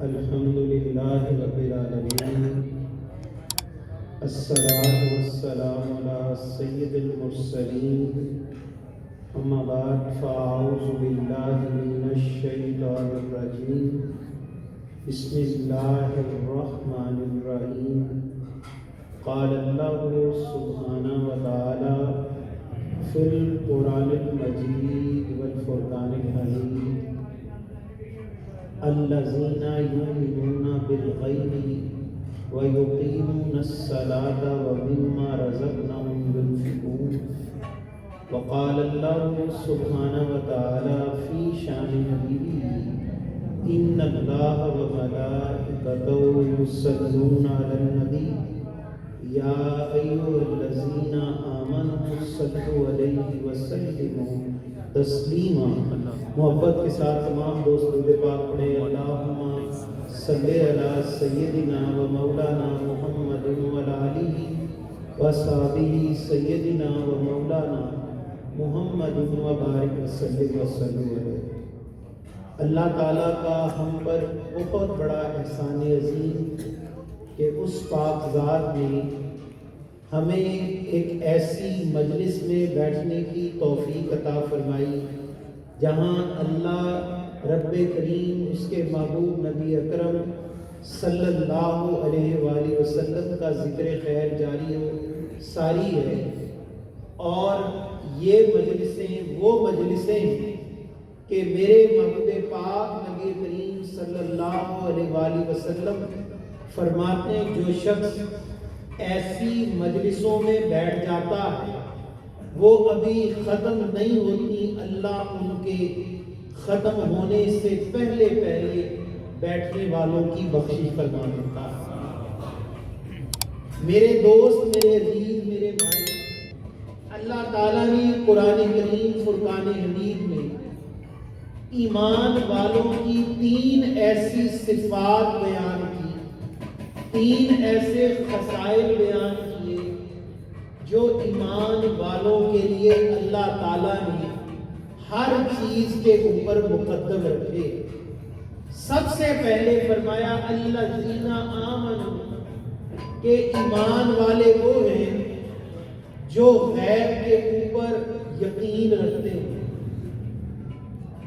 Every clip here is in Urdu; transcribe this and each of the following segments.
الحمد للہ رب العالمین، الصلاۃ والسلام علی سید المرسلین، اما بعد فاعوذ باللہ من الشیطان الرجیم، بسم اللہ الرحمن الرحیم۔ قال اللہ سبحانہ وتعالی فی القرآن المجید والفرقان الحمید، الذین یؤمنون بالغیب ویقیمون الصلاة ومما رزقناہم ينفقون۔ وقال اللہ سبحانہ وتعالی فی شان نبیہ، ان اللہ وملائکتہ یصلون علی النبی یا ایھا الذین آمنوا صلوا علیہ وسلموا تسلیما۔ محبت کے ساتھ تمام دوست درود پاک پڑھیں۔ اللہم صلی علی سیدنا و مولانا محمد وعلی آلہ وصحبہ سیدنا و مولانا محمد وبارک وسلم علیہ۔ اللہ تعالیٰ کا ہم پر بہت بڑا احسان عظیم کہ اس پاک ذات نے ہمیں ایک ایسی مجلس میں بیٹھنے کی توفیق عطا فرمائی جہاں اللہ رب کریم، اس کے محبوب نبی اکرم صلی اللہ علیہ وآلہ وسلم کا ذکر خیر جاری ہو ساری ہے، اور یہ مجلسیں وہ مجلسیں ہیں کہ میرے محبوب پاک نبی کریم صلی اللہ علیہ وآلہ وسلم فرماتے ہیں جو شخص ایسی مجلسوں میں بیٹھ جاتا ہے وہ ابھی ختم نہیں ہوتی، اللہ ان کے ختم ہونے سے پہلے بیٹھنے والوں کی بخشش فرما دیتا ہے۔ میرے دوست، میرے عزیز، میرے بھائی، اللہ تعالیٰ نے قرآن کریم فرقان حمید میں ایمان والوں کی 3 ایسی صفات بیان کی، 3 ایسے خصائل بیان کیے جو ایمان والوں کے لیے اللہ تعالیٰ نے ہر چیز کے اوپر مقدم رکھے۔ سب سے پہلے فرمایا الذین آمنوا، کہ ایمان والے وہ ہیں جو غیب کے اوپر یقین رکھتے ہیں،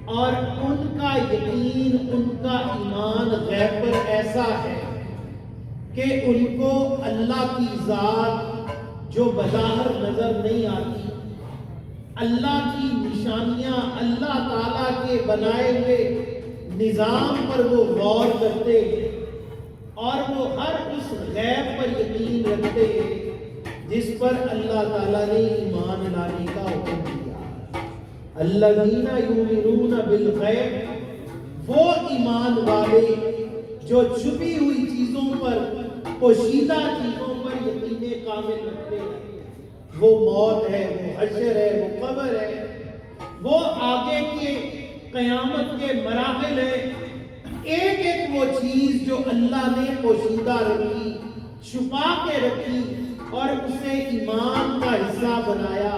اور ان کا یقین، ان کا ایمان غیب پر ایسا ہے کہ ان کو اللہ کی ذات جو بظاہر نظر نہیں آتی، اللہ کی نشانیاں، اللہ تعالیٰ کے بنائے ہوئے نظام پر وہ غور کرتے اور وہ ہر اس غیب پر یقین رکھتے جس پر اللہ تعالیٰ نے ایمان لانے کا حکم دیا۔ الذین یؤمنون بالغیب، وہ ایمان والے جو چھپی ہوئی چیزوں پر، پوشیدہ چیزوں پر یقین کامل رکھتے ہیں۔ وہ موت ہے، وہ حشر ہے، وہ قبر ہے، وہ آگے کے قیامت کے مراحل ہے، ایک ایک وہ چیز جو اللہ نے پوشیدہ رکھی، چھپا کے رکھی اور اسے ایمان کا حصہ بنایا۔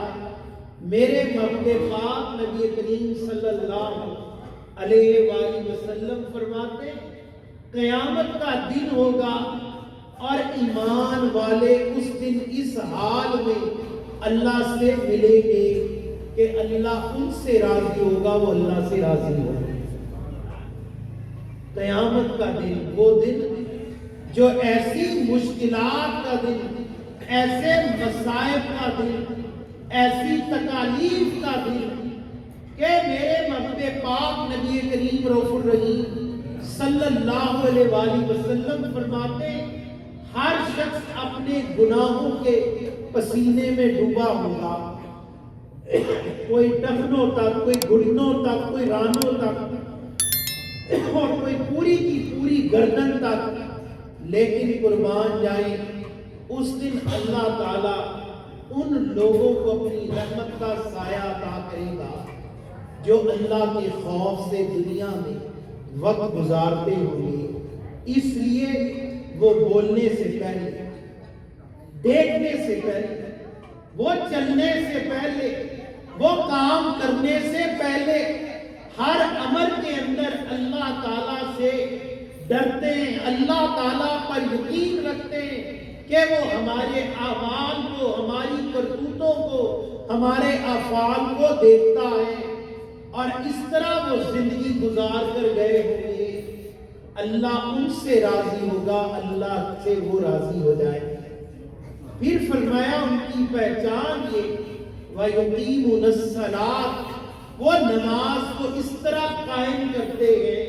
میرے محبوب پاک نبی کریم صلی اللہ علیہ وآلہ وسلم فرماتے قیامت کا دن ہوگا اور ایمان والے اس دن اس حال میں اللہ سے ملیں گے کہ اللہ ان سے راضی ہوگا، وہ اللہ سے راضی ہوگا۔ قیامت کا دن، وہ دن جو ایسی مشکلات کا دن، ایسے مصائب کا دن، ایسی تکالیف کا دن کہ میرے محبوب پاک نبی کریم رؤوف الرحیم صلی اللہ علیہ وآلہ وسلم فرماتے ہر شخص اپنے گناہوں کے پسینے میں ڈوبا ہوگا، کوئی ٹخنوں تک، کوئی گھٹنوں تک، کوئی رانوں تک، اور کوئی پوری کی پوری گردن تک۔ لیکن قربان جائیں، اس دن اللہ تعالیٰ ان لوگوں کو اپنی رحمت کا سایہ عطا کرے گا جو اللہ کے خوف سے دنیا میں وقت گزارتے ہوں گے۔ اس لیے وہ بولنے سے پہلے، دیکھنے سے پہلے، وہ چلنے سے پہلے، وہ کام کرنے سے پہلے ہر امر کے اندر اللہ تعالیٰ سے ڈرتے ہیں، اللہ تعالیٰ پر یقین رکھتے ہیں کہ وہ ہمارے اعمال کو، ہماری کرتوتوں کو، ہمارے افعال کو دیکھتا ہے، اور اس طرح وہ زندگی گزار کر گئے ہوں گے، اللہ ان سے راضی ہوگا، اللہ سے وہ راضی ہو جائے۔ پھر فرمایا ان کی پہچان یہ وَيُقِيمُونَ الصَّلَاةَ، وہ نماز کو اس طرح قائم کرتے ہیں،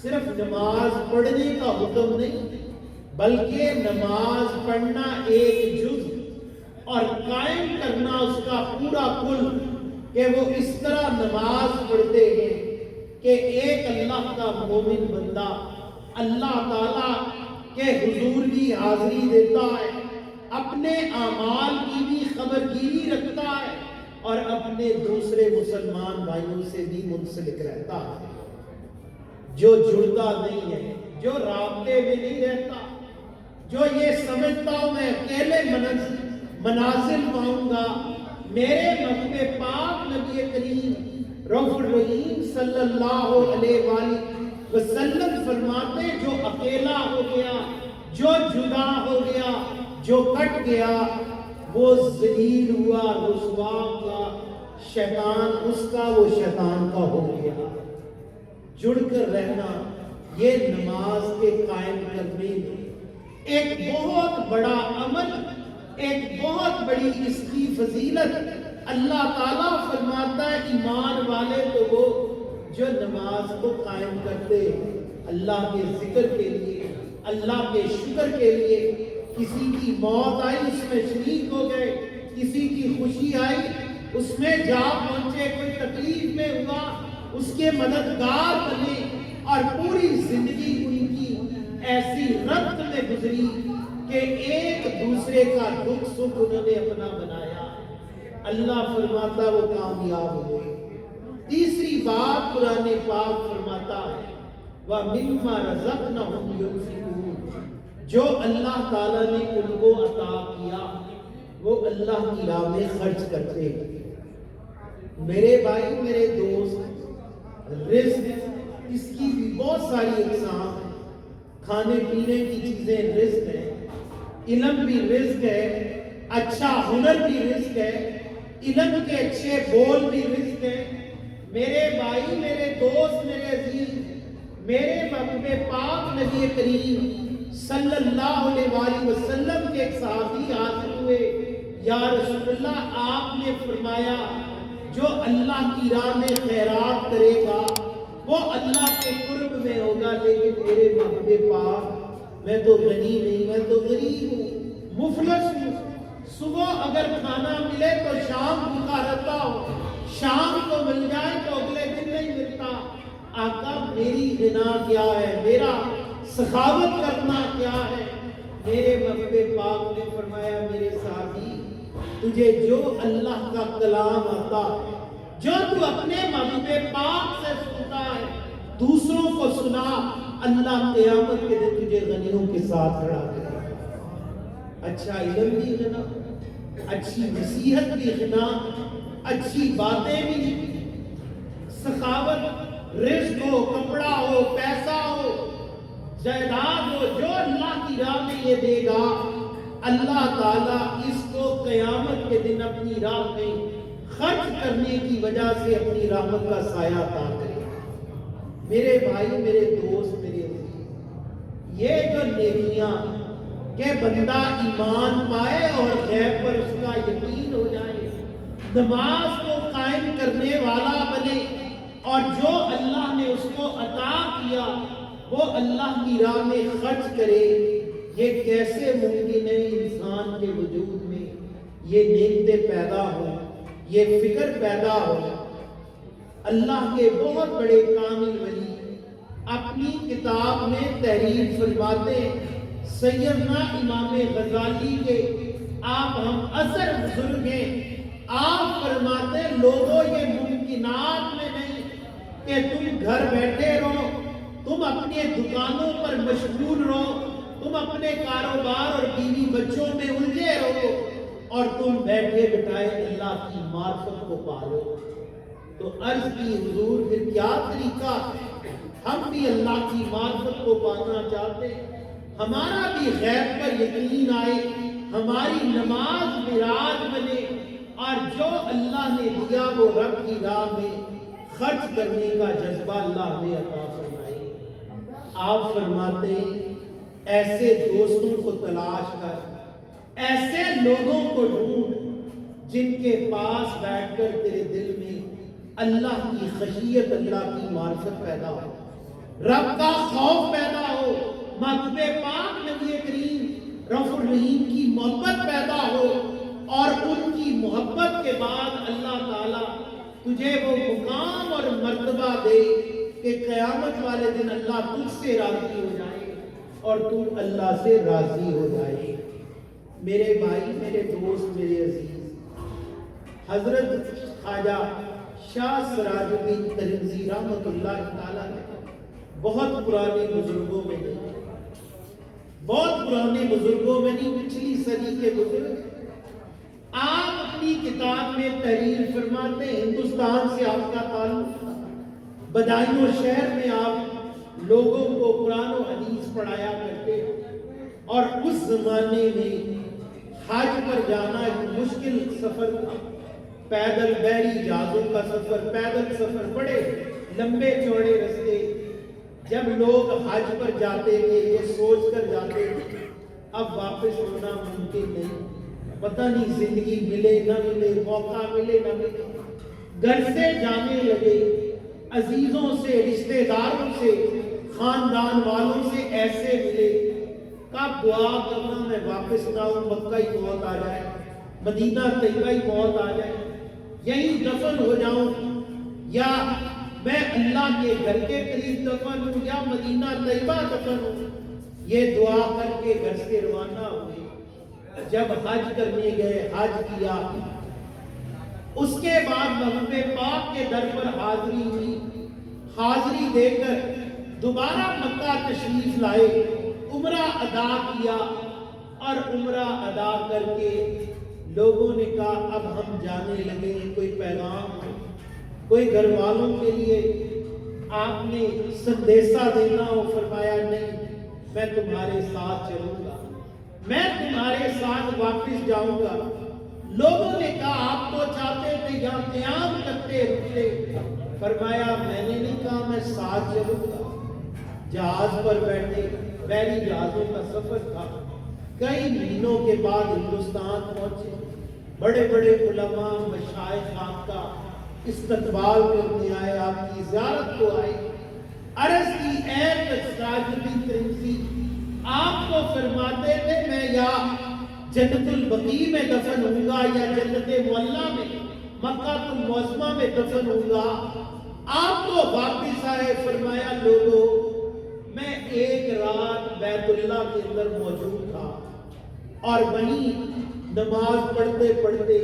صرف نماز پڑھنے کا حکم نہیں بلکہ نماز پڑھنا ایک جز اور قائم کرنا اس کا پورا کل، کہ وہ اس طرح نماز پڑھتے ہیں کہ ایک اللہ کا مومن بندہ اللہ تعالیٰ کے حضور بھی حاضری دیتا ہے، اپنے اعمال کی بھی خبرگیری رکھتا ہے، اور اپنے دوسرے مسلمان بھائیوں سے بھی منسلک رہتا ہے، جو جڑتا نہیں ہے، جو رابطے میں نہیں رہتا، جو یہ سمجھتا ہوں میں اکیلے منازل پاؤں گا۔ میرے مکتب پاک نبی کریم رؤوف الرحیم صلی اللہ علیہ وآلہ وسلم فرماتے، جو اکیلا ہو گیا، جو جدا ہو گیا، جو کٹ گیا، وہ ذلیل ہوا، رسوا ہوا، شیطان اس کا، وہ شیطان کا ہو گیا۔ جڑ کر رہنا یہ نماز کے قائم کرنے میں ایک بہت بڑا عمل، ایک بہت بڑی اس کی فضیلت۔ اللہ تعالیٰ فرماتا ہے ایمان والے تو وہ جو نماز کو قائم کرتے اللہ کے ذکر کے لیے، اللہ کے شکر کے لیے۔ کسی کی موت آئی اس میں شریک ہو گئے، کسی کی خوشی آئی اس میں جا پہنچے، کوئی تکلیف میں ہوا اس کے مددگار بنے، اور پوری زندگی ان کی ایسی ربط میں گزری کہ ایک دوسرے کا دکھ سکھ انہوں نے اپنا بنایا۔ اللہ فرماتا وہ کامیاب ہوئے۔ تیسری بات قرآن پاک فرماتا ہے وَمِمَّا رَزَقْنَهُمْ يُنْفِقُونَ، جو اللہ تعالیٰ نے ان کو عطا کیا وہ اللہ کی راہ میں خرچ کرتے ہیں۔ میرے بھائی، میرے دوست، رزق اس کی بھی بہت ساری اقسام ہیں۔ کھانے پینے کی چیزیں رزق ہے، علم بھی رزق ہے، اچھا ہنر بھی رزق ہے، علم کے اچھے بول بھی رزق ہے۔ میرے بھائی، میرے دوست، میرے عزیز، میرے مکتب پاک نبی کریم صلی اللہ علیہ وآلہ وسلم کے ایک صحابی حاضر ہوئے، یا رسول اللہ، آپ نے فرمایا جو اللہ کی راہ میں خیرات کرے گا وہ اللہ کے قرب میں ہوگا، لیکن میرے مکتب پاک میں تو غنی نہیں، میں تو غریب ہوں، مفلس ہوں، صبح اگر کھانا ملے تو شام بھوکا رہتا ہوں، شام کو مل جائے تو اگلے دن نہیں ملتا۔ آقا میری غنا کیا ہے، میرا سخاوت کرنا کیا ہے؟ میرے مکتب پاک نے فرمایا میرے صحابی، تجھے جو اللہ کا کلام آتا ہے، جو تو اپنے مکتب پاک سے سنتا ہے، دوسروں کو سنا، اللہ قیامت کے دن تجھے غنیوں کے ساتھ کھڑا کرے گا۔ اچھا علم بھی غنا، اچھی نصیحت بھی غنا، اچھی باتیں بھی، سخاوت، رزق ہو، کپڑا ہو، پیسہ ہو، جائیداد ہو، جو اللہ کی راہ میں یہ دے گا، اللہ تعالیٰ اس کو قیامت کے دن اپنی راہ میں خرچ کرنے کی وجہ سے اپنی رحمت کا سایہ عطا کرے گا۔ میرے بھائی، میرے دوست، میرے عزیز، یہ جو نیکیاں کہ بندہ ایمان پائے اور غیب پر اس کا یقین ہو جائے، نماز کو قائم کرنے والا بنے، اور جو اللہ نے اس کو عطا کیا وہ اللہ کی راہ میں خرچ کرے، یہ کیسے ممکن ہے انسان کے وجود میں یہ نعمتیں پیدا ہوں، یہ فکر پیدا ہو؟ اللہ کے بہت بڑے کامل ولی اپنی کتاب میں تحریر فرماتے ہیں، سیدنا امام غزالی کے آپ ہم اثر بزرگ ہیں، آپ فرماتے ہیں لوگوں یہ ممکنات میں نہیں کہ تم گھر بیٹھے رہو، تم اپنے دکانوں پر مشغول رہو، تم اپنے کاروبار اور بیوی بچوں میں الجھے رہو، اور تم بیٹھے بٹھائے اللہ کی معرفت کو پالو۔ تو عرض کی حضور پھر کیا طریقہ؟ ہم بھی اللہ کی معرفت کو پانا چاہتے ہیں، ہمارا بھی غیب پر یقین آئے، ہماری نماز معراج بنے، اور جو اللہ نے دیا وہ رب کی راہ میں خرچ کرنے کا جذبہ اللہ نے عطا فرمائے۔ آپ فرماتے ہیں ایسے دوستوں کو تلاش کر، ایسے لوگوں کو ڈھونڈ جن کے پاس بیٹھ کر تیرے دل میں اللہ کی خشیت، اللہ کی معرفت پیدا ہو، رب کا خوف پیدا ہو، محبوب پاک نبی کریم رف الرحیم کی محبت پیدا ہو، اور ان کی محبت کے بعد اللہ تعالیٰ تجھے وہ مقام اور مرتبہ دے کہ قیامت والے دن اللہ تجھ سے راضی ہو جائے اور تو اللہ سے راضی ہو جائے۔ میرے بھائی، میرے دوست، میرے عزیز، حضرت خواجہ شاہ سراج الدین ترنزی رحمۃ اللہ تعالیٰ نے بہت پرانے بزرگوں میں نہیں، بہت پرانے بزرگوں میں نہیں، پچھلی صدی کے بزرگ، آپ اپنی کتاب میں تحریر فرماتے ہیں ہندوستان سے آپ کا تعلق تھا، بدایوں شہر میں آپ لوگوں کو قرآن و حدیث پڑھایا کرتے، اور اس زمانے میں حج پر جانا ایک مشکل سفر تھا، پیدل بحری جہازوں کا سفر، پیدل سفر، بڑے لمبے چوڑے رستے، جب لوگ حج پر جاتے تھے یہ سوچ کر جاتے تھے اب واپس ہونا ممکن نہیں، پتہ نہیں زندگی ملے نہ ملے، موقع ملے نہ ملے، گھر سے جانے لگے، عزیزوں سے، رشتہ داروں سے، خاندان والوں سے ایسے ملے، کب دعا کرنا میں واپس نہ ہوں، مکہ ہی موت آ جائے، مدینہ طیبہ ہی موت آ جائے، یہیں دفن ہو جاؤں، یا میں اللہ کے گھر کے قریب دفن ہوں، یا مدینہ طیبہ دفن ہوں۔ یہ دعا کر کے گھر سے روانہ ہوئے، جب حج کرنے گئے، حج کیا، اس کے بعد محبوب پاک کے در پر حاضری ہوئی، حاضری دے کر دوبارہ مکہ تشریف لائے، عمرہ ادا کیا، اور عمرہ ادا کر کے لوگوں نے کہا اب ہم جانے لگے ہیں، کوئی پیغام، کوئی گھر والوں کے لیے آپ نے سندیسہ دینا ہو؟ فرمایا نہیں، میں تمہارے ساتھ چلوں گا، میں تمہارے ساتھ واپس جاؤں گا۔ لوگوں نے کہا آپ تو چاہتے تھے یہاں قیام کرتے رکھتے، فرمایا میں نے نہیں کہا، میں ساتھ چلوں گا۔ جہاز پر بیٹھے، بحری جہازوں کا سفر تھا، کئی مہینوں کے بعد ہندوستان پہنچے، بڑے بڑے علماء، مشائخ آپ کا استقبال کرنے آئے، آپ کی زیارت کو آئے، عرض کی اے سراج الدین ترنزی، آپ کو فرماتے تھے میں یا جنت البقیع میں دفن ہوں گا یا جنت معلیٰ میں، مکہ المعظمہ میں دفن ہوں گا، آپ تو واپس آئے۔ فرمایا لوگوں، میں ایک رات بیت اللہ کے اندر موجود تھا، اور وہیں نماز پڑھتے پڑھتے،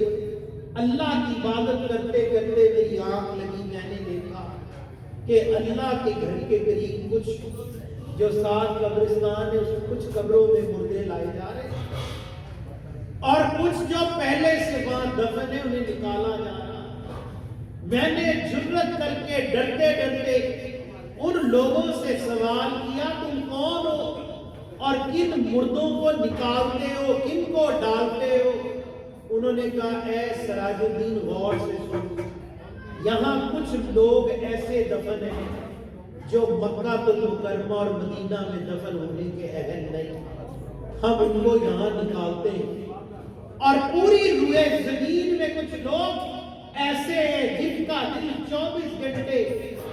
اللہ کی عبادت کرتے کرتے میری آنکھ لگی، میں نے دیکھا کہ اللہ کے گھر کے قریب کچھ جو 7 قبرستان ہے، اس کچھ قبروں میں مردے لائے جا رہے ہیں، اور کچھ جو پہلے سے وہاں دفن ہے انہیں نکالا جا رہا۔ میں نے جرأت کر کے ڈرتے ڈرتے ان لوگوں سے سوال کیا تم کون ہو اور کن مردوں کو نکالتے ہو، کن کو ڈالتے ہو؟ انہوں نے کہا اے سراج الدین غور سے سنو، یہاں کچھ لوگ ایسے دفن ہیں جو مکہ المکرمہ اور مدینہ میں دفن ہونے کے اہل نہیں، ہم ان کو یہاں نکالتے ہیں، اور پوری روئے زمین میں کچھ لوگ ایسے ہیں جن کا دل 24 گھنٹے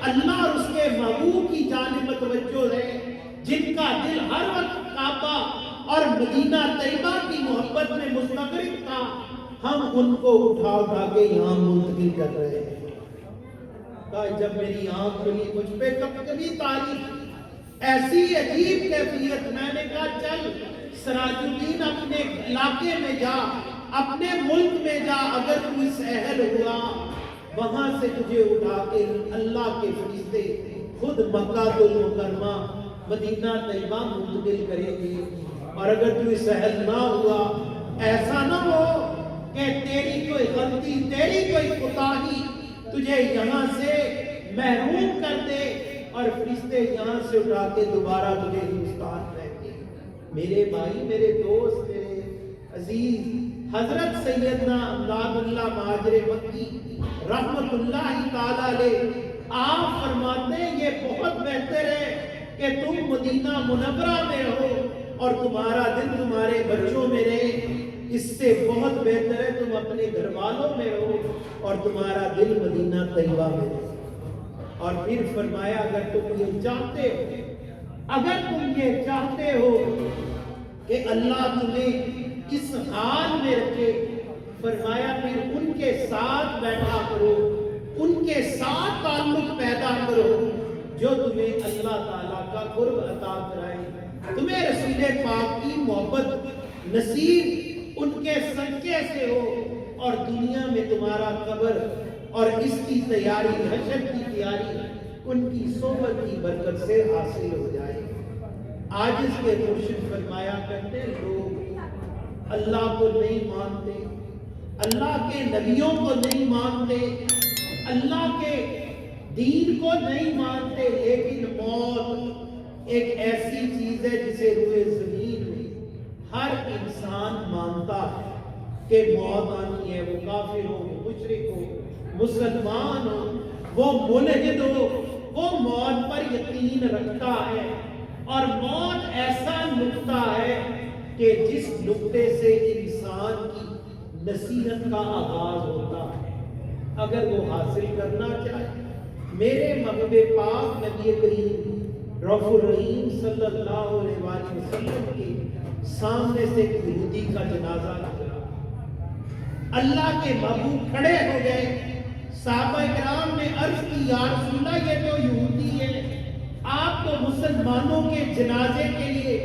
اللہ اور اس کے محبوب کی جانب متوجہ ہے، جن کا دل ہر وقت کعبہ اور مدینہ طیبہ کی محبت میں مستغرق تھا، ہم ان کو اٹھا اٹھا کے یہاں منتقل کر رہے ہیں۔ جب میری آنکھ کھلی، مجھ پہ کبھی تاریخ ایسی عجیب کیفیت، میں نے کہا چل سراج الدین اپنے علاقے میں جا، اپنے ملک میں جا، اگر تو اس اہل ہوا وہاں سے تجھے اٹھا کے اللہ کے فرشتے خود مکہ المکرمہ مدینہ طیبہ منتقل کریں گے، اور اگر تو اس اہل نہ ہوا، ایسا نہ ہو کہ تیری کوئی غلطی، تیری کوئی کوتاہی تجھے یہاں سے محروم کر دے اور فرشتے یہاں سے اٹھا کے دوبارہ تجھے ہندوستان پھینکیں۔ میرے بھائی، میرے دوست، میرے عزیز، حضرت سیدنا امداد اللہ مہاجر مکی رحمت اللہ تعالی علیہ آپ فرماتے ہیں یہ بہت بہتر ہے کہ تم مدینہ منورہ میں ہو اور تمہارا دل تمہارے بچوں میں رہے، اس سے بہت بہتر ہے تم اپنے گھر والوں میں ہو اور تمہارا دل مدینہ طیبہ میں رہے۔ اور پھر فرمایا اگر تم یہ چاہتے ہو کہ اللہ تمہیں اس حال میں رکھے، فرمایا پھر ان کے ساتھ بیٹھا کرو، ان کے ساتھ تعلق پیدا کرو جو تمہیں اللہ تعالیٰ کا قرب عطا کرائے، تمہیں رسول پاک کی محبت نصیب ان کے صدقے سے ہو اور دنیا میں تمہارا قبر اور اس کی تیاری، حشر کی تیاری ان کی صحبت کی برکت سے حاصل ہو جائے۔ آج اس کے مرشد فرمایا کرتے لوگ اللہ کو نہیں مانتے، اللہ کے نبیوں کو نہیں مانتے، اللہ کے دین کو نہیں مانتے، لیکن موت ایک ایسی چیز ہے جسے روئے زمین میں ہر انسان مانتا ہے کہ موت آنی ہے، وہ کافر ہو، وہ مشرک ہو، مسلمان ہو، وہ ملحد ہو، وہ موت پر یقین رکھتا ہے۔ اور موت ایسا نقطہ ہے کہ جس نقطے سے انسان کی نصیحت کا آغاز ہوتا ہے، اگر وہ حاصل کرنا چاہے۔ میرے محبوب پاک نبی کریم رؤوف الرحیم صلی اللہ علیہ وآلہ وسلم کے سامنے سے ایک یہودی کا جنازہ گزرا، اللہ کے محبوب کھڑے ہو گئے، صحابہ کرام نے عرض کی یا رسول اللہ یہ تو یہودی ہے، آپ تو مسلمانوں کے جنازے کے لیے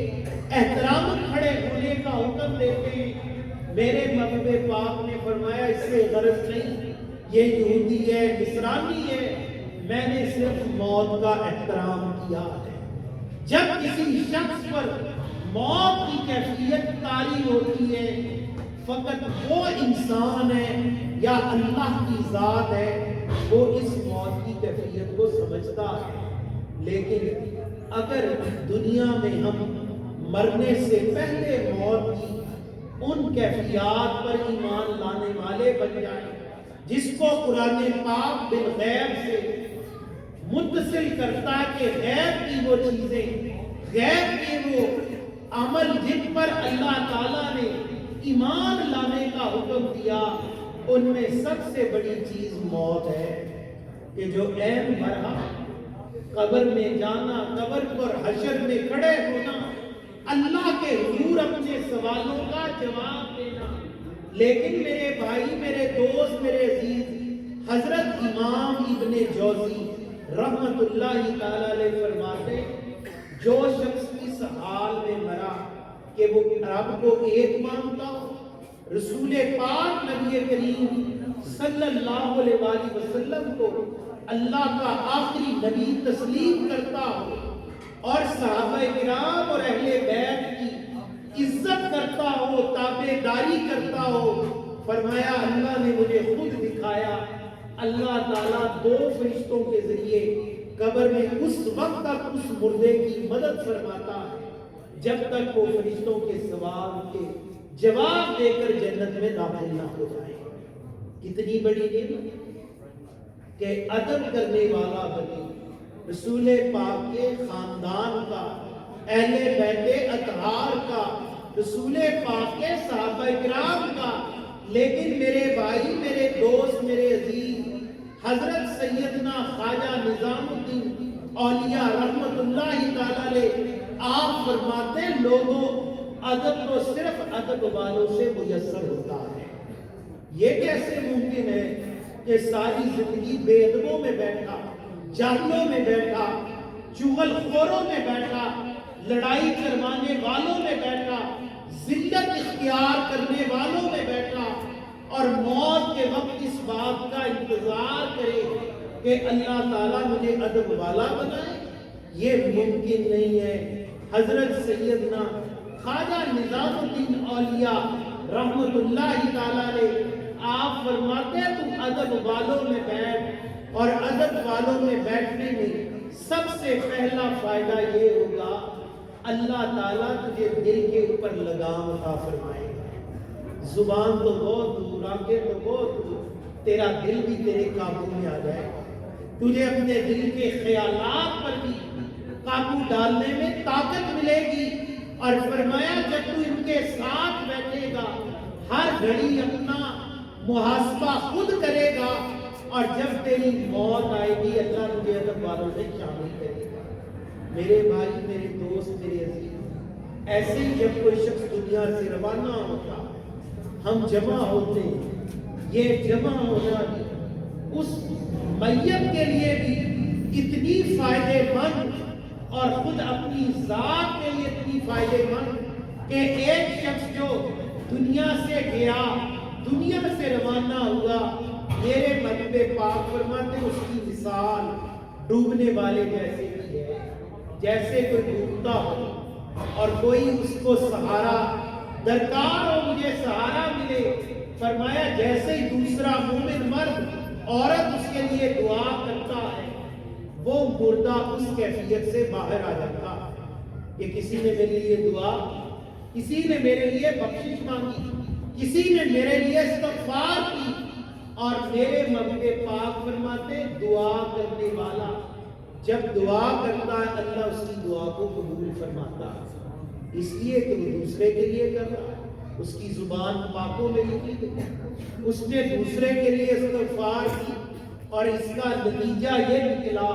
احترام کھڑے ہونے کا حکم دیتے ہیں۔ میرے محبوب پاک نے فرمایا اس سے غرض نہیں، یہ یہودی ہے، نصرانی ہے، میں نے صرف موت کا احترام کیا ہے۔ جب کسی شخص پر موت کی کیفیت طاری ہوتی ہے، فقط وہ انسان ہے یا اللہ کی ذات ہے وہ اس موت کی کیفیت کو سمجھتا ہے۔ لیکن اگر دنیا میں ہم مرنے سے پہلے موت کی ان کیفیات پر ایمان لانے والے بن جائیں جس کو قرآن پاک بالغیب سے متصل کرتا ہے کہ غیب کی وہ چیزیں، غیب کے وہ عمل جن پر اللہ تعالیٰ نے ایمان لانے کا حکم دیا، ان میں سب سے بڑی چیز موت ہے کہ جو عین مرحا قبر میں جانا، قبر پر حشر میں کھڑے ہونا، اللہ کے حضور اپنے سوالوں کا جواب دینا۔ لیکن میرے بھائی، میرے دوست، میرے عزیز، حضرت امام ابن جوزی رحمت اللہ تعالی علیہ فرماتے جو شخص اس حال میں مرا کہ وہ رب کو ایک مانتا ہو، رسول پاک نبی کریم صلی اللہ علیہ وآلہ وسلم کو اللہ کا آخری نبی تسلیم کرتا ہو اور صحابہ کرام اور اہل بیت کی عزت کرتا ہو، تابعداری کرتا ہو، فرمایا اللہ نے مجھے خود دکھایا، اللہ تعالیٰ دو فرشتوں کے ذریعے قبر میں اس وقت تک اس مردے کی مدد فرماتا ہے جب تک وہ فرشتوں کے سوال کے جواب دے کر جنت میں داخل نہ ہو جائے۔ کتنی بڑی نعمت کہ ادب کرنے والا بنی، رسول پاک کے خاندان کا، اہل بیت اطہار کا، رسول پاک کے صحابہ کرام کا۔ لیکن میرے بھائی، میرے دوست، میرے عزیز، حضرت سیدنا خواجہ نظام الدین اولیاء رحمت اللہ تعالی علیہ آپ فرماتے ہیں لوگوں ادب تو صرف ادب والوں سے میسر ہوتا ہے۔ یہ کیسے ممکن ہے کہ ساری زندگی بے ادبوں میں بیٹھا، جاہلوں میں بیٹھا، چغل خوروں میں بیٹھا، لڑائی کروانے والوں میں بیٹھا، ذلت اختیار کرنے والوں میں بیٹھا اور موت کے وقت اس بات کا انتظار کرے کہ اللہ تعالیٰ مجھے ادب والا بنائے؟ یہ ممکن نہیں ہے۔ حضرت سیدنا خواجہ نظام الدین اولیاء رحمت اللہ تعالیٰ علیہ آپ فرماتے ہیں تم ادب والوں میں بیٹھ، اور ادب والوں میں بیٹھنے میں سب سے پہلا فائدہ یہ ہوگا اللہ تعالیٰ تجھے دل کے اوپر لگام عطا فرمائے گا۔ زبان تو بہت دور، آنکھیں تو بہت دور، تیرا دل بھی تیرے قابو میں آ جائے گا۔ تجھے اپنے دل کے خیالات پر بھی قابو ڈالنے میں طاقت ملے گی، اور فرمایا جب تو ان کے ساتھ بیٹھے گا ہر گھڑی اپنا محاسبہ خود کرے گا، اور جب تیری موت آئے گی اللہ تجھے ادب والوں سے شامل کرے گا۔ میرے بھائی، میرے دوست، میرے عزیز، ایسے ہی جب کوئی شخص دنیا سے روانہ ہوتا ہم جمع ہوتے ہیں، یہ جمع ہونا بھی اس میت کے لیے بھی اتنی فائدے مند اور خود اپنی ذات کے لیے اتنی فائدے مند کہ ایک شخص جو دنیا سے گیا، دنیا سے روانہ ہوا، میرے مطلب پاک فرماتے اس کی مثال ڈوبنے والے جیسے بھی ہے۔ جیسے کوئی ڈوبتا ہو اور کوئی اس کو سہارا درکار ہو، مجھے سہارا ملے، فرمایا جیسے ہی دوسرا مومن مرد عورت اس کے لیے دعا کرتا ہے، وہ مردہ اس کیفیت سے باہر آ جاتا کہ کسی نے میرے لیے دعا، کسی نے میرے لیے بخشش مانگی، کسی نے میرے لیے استغفار کی، اور میرے محبوب پاک فرماتے دعا کرنے والا جب دعا کرتا ہے اللہ اس کی دعا کو قبول فرماتا ہے، اس لیے کہ وہ دوسرے کے لیے کر رہا ہے، اس کی زبان پاکوں میں لکھی گئی، اس نے دوسرے کے لیے استغفار کی، اور اس کا نتیجہ یہ نکلا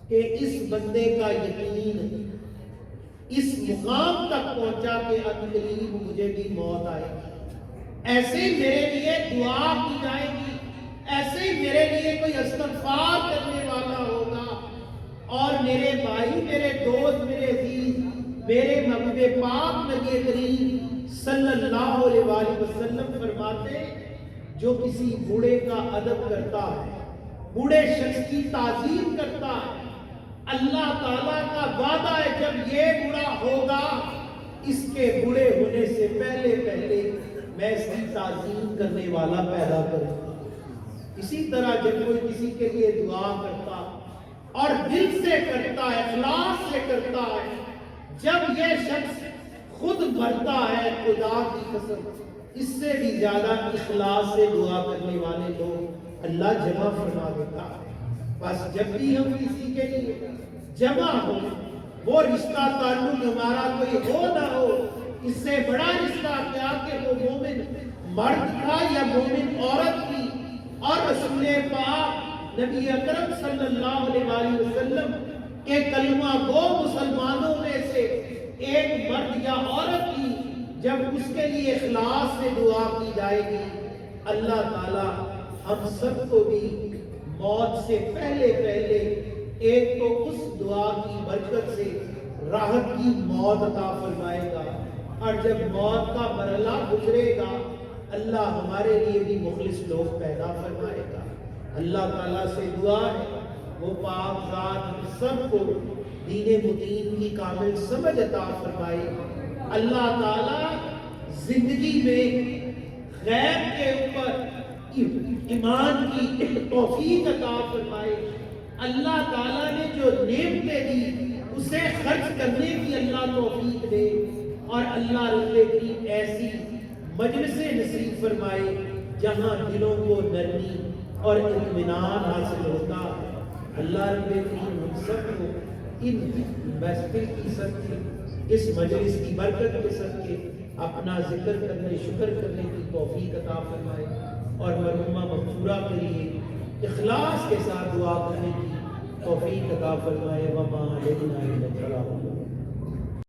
کہ اس بندے کا یقین اس مقام تک پہنچا کہ ان قریب مجھے بھی موت آئے گی، ایسے ہی میرے لیے دعا کی جائے گی، ایسے ہی میرے لیے کوئی استغفار کرنے والا ہوگا، اور میرے بھائی، میرے دوست، میرے عزیز، میرے محبوب پاک نبی کریم صلی اللہ علیہ وآلہ وسلم فرماتے جو کسی بوڑھے کا ادب کرتا ہے، بوڑھے شخص کی تعظیم کرتا ہے، اللہ تعالیٰ کا وعدہ ہے جب یہ بوڑھا ہوگا اس کے بوڑھے ہونے سے پہلے میں اس کی تعظیم کرنے والا پیدا کروں گا۔ اسی طرح جب کوئی کسی کے لیے دعا کرتا اور دل سے کرتا ہے، اخلاص سے کرتا ہے، جب یہ شخص خود مرتا ہے، خدا کی قسم اس سے بھی زیادہ اخلاص سے دعا کرنے والے لوگ اللہ جمع فرما دیتا ہے۔ بس جب بھی ہم کسی کے لیے جمع ہو، وہ رشتہ تعلق ہمارا کوئی ہو نہ ہو، اس سے بڑا رشتہ کیا کہ وہ مومن مرد تھا یا مومن عورت تھی، اور رسول پاک نبی اکرم صلی اللہ علیہ وآلہ وسلم کے کلمہ گو مسلمانوں میں سے ایک مرد یا عورت تھی، جب اس کے لیے اخلاص سے دعا کی جائے گی اللہ تعالی ہم سب کو بھی موت سے پہلے ایک تو اس دعا کی برکت سے راحت کی موت عطا فرمائے گا، اور جب موت کا مرحلہ گزرے گا اللہ ہمارے لیے بھی مخلص لوگ پیدا فرمائے گا۔ اللہ تعالیٰ سے دعا ہے وہ پاک ذات ہم سب کو دین متین کی کامل سمجھ عطا فرمائے۔ اللہ تعالیٰ زندگی میں غیب کے اوپر ایمان کی توفیق عطا فرمائے۔ اللہ تعالیٰ نے جو نعمتیں دی اسے خرچ کرنے کی اللہ توفیق دے، اور اللہ رب کریم ایسی مجلس نصیب فرمائے جہاں دلوں کو نرمی اور اطمینان حاصل ہوتا ہے۔ اللہ رب کریم ہم سب کو ان محفل کی صدقے، اس مجلس کی برکت کے صدقے اپنا ذکر کرنے، شکر کرنے کی توفیق عطا فرمائے، اور مرحومہ مغفورہ کے لیے اخلاص کے ساتھ دعا کرنے کی توفیق عطا فرمائے۔ وما علینا الا البلاغ۔